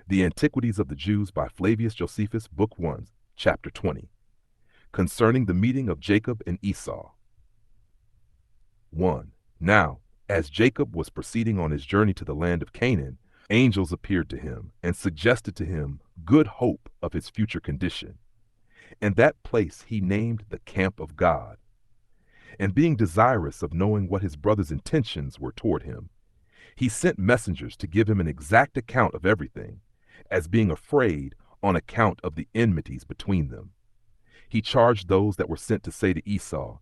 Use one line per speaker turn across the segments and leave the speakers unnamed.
The Antiquities of the Jews by Flavius Josephus, Book 1, Chapter 20. Concerning the meeting of Jacob and Esau. 1. Now, as Jacob was proceeding on his journey to the land of Canaan, angels appeared to him and suggested to him good hope of his future condition. And that place he named the camp of God. And being desirous of knowing what his brother's intentions were toward him, he sent messengers to give him an exact account of everything, as being afraid on account of the enmities between them. He charged those that were sent to say to Esau,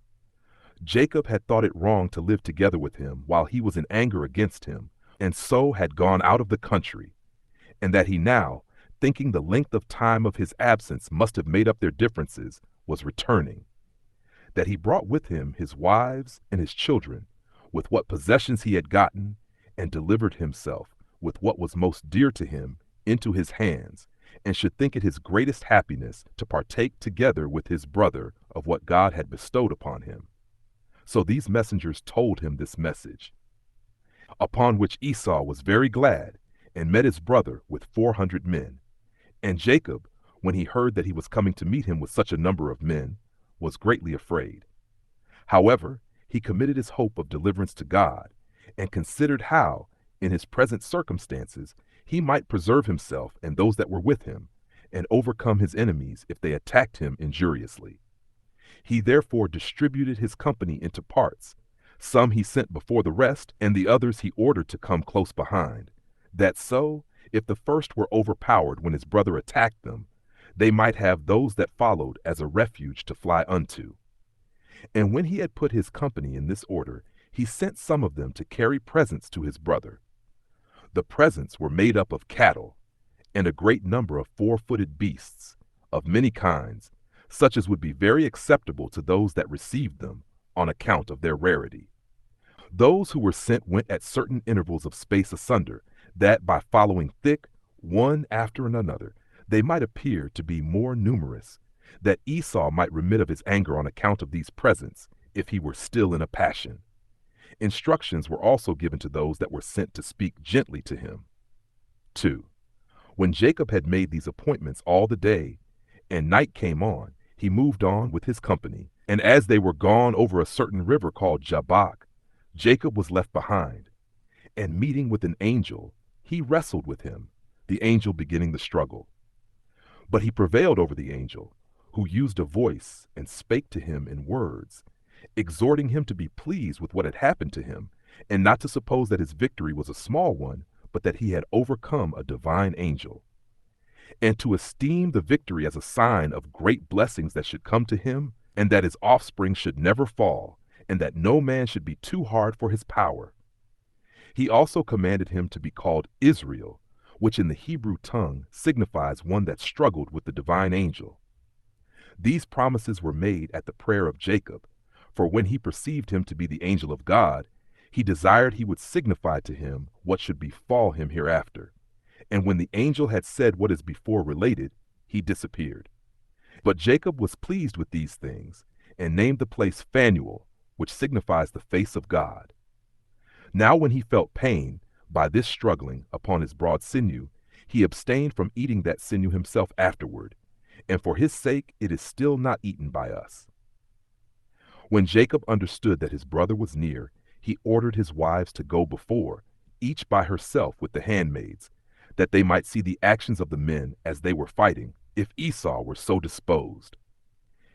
Jacob had thought it wrong to live together with him while he was in anger against him, and so had gone out of the country, and that he now, thinking the length of time of his absence must have made up their differences, was returning. That he brought with him his wives and his children, with what possessions he had gotten, and delivered himself, with what was most dear to him, into his hands, and should think it his greatest happiness to partake together with his brother of what God had bestowed upon him. So these messengers told him this message. Upon which Esau was very glad, and met his brother with 400 men. And Jacob, when he heard that he was coming to meet him with such a number of men, was greatly afraid. However, he committed his hope of deliverance to God, and considered how, in his present circumstances, he might preserve himself and those that were with him, and overcome his enemies if they attacked him injuriously. He therefore distributed his company into parts. Some he sent before the rest, and the others he ordered to come close behind, that so, if the first were overpowered when his brother attacked them, they might have those that followed as a refuge to fly unto. And when he had put his company in this order, he sent some of them to carry presents to his brother. The presents were made up of cattle, and a great number of 4-footed beasts, of many kinds, such as would be very acceptable to those that received them, on account of their rarity. Those who were sent went at certain intervals of space asunder, that by following thick, one after another, they might appear to be more numerous, that Esau might remit of his anger on account of these presents, if he were still in a passion. Instructions were also given to those that were sent to speak gently to him. 2. When Jacob had made these appointments all the day, and night came on, he moved on with his company, and as they were gone over a certain river called Jabbok, Jacob was left behind, and meeting with an angel, he wrestled with him, the angel beginning the struggle. But he prevailed over the angel, who used a voice and spake to him in words, exhorting him to be pleased with what had happened to him, and not to suppose that his victory was a small one, but that he had overcome a divine angel, and to esteem the victory as a sign of great blessings that should come to him, and that his offspring should never fall, and that no man should be too hard for his power. He also commanded him to be called Israel, which in the Hebrew tongue signifies one that struggled with the divine angel. These promises were made at the prayer of Jacob, for when he perceived him to be the angel of God, he desired he would signify to him what should befall him hereafter. And when the angel had said what is before related, he disappeared. But Jacob was pleased with these things, and named the place Phanuel, which signifies the face of God. Now when he felt pain, by this struggling, upon his broad sinew, he abstained from eating that sinew himself afterward, and for his sake it is still not eaten by us. When Jacob understood that his brother was near, he ordered his wives to go before, each by herself with the handmaids, that they might see the actions of the men as they were fighting, if Esau were so disposed.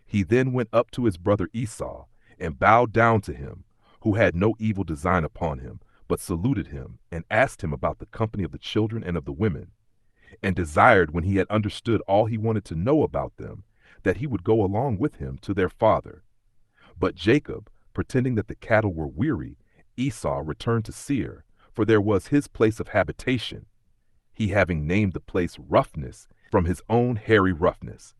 He then went up to his brother Esau, and bowed down to him, who had no evil design upon him, but saluted him, and asked him about the company of the children and of the women, and desired, when he had understood all he wanted to know about them, that he would go along with him to their father. But Jacob, pretending that the cattle were weary, Esau returned to Seir, for there was his place of habitation, he having named the place Roughness from his own hairy roughness.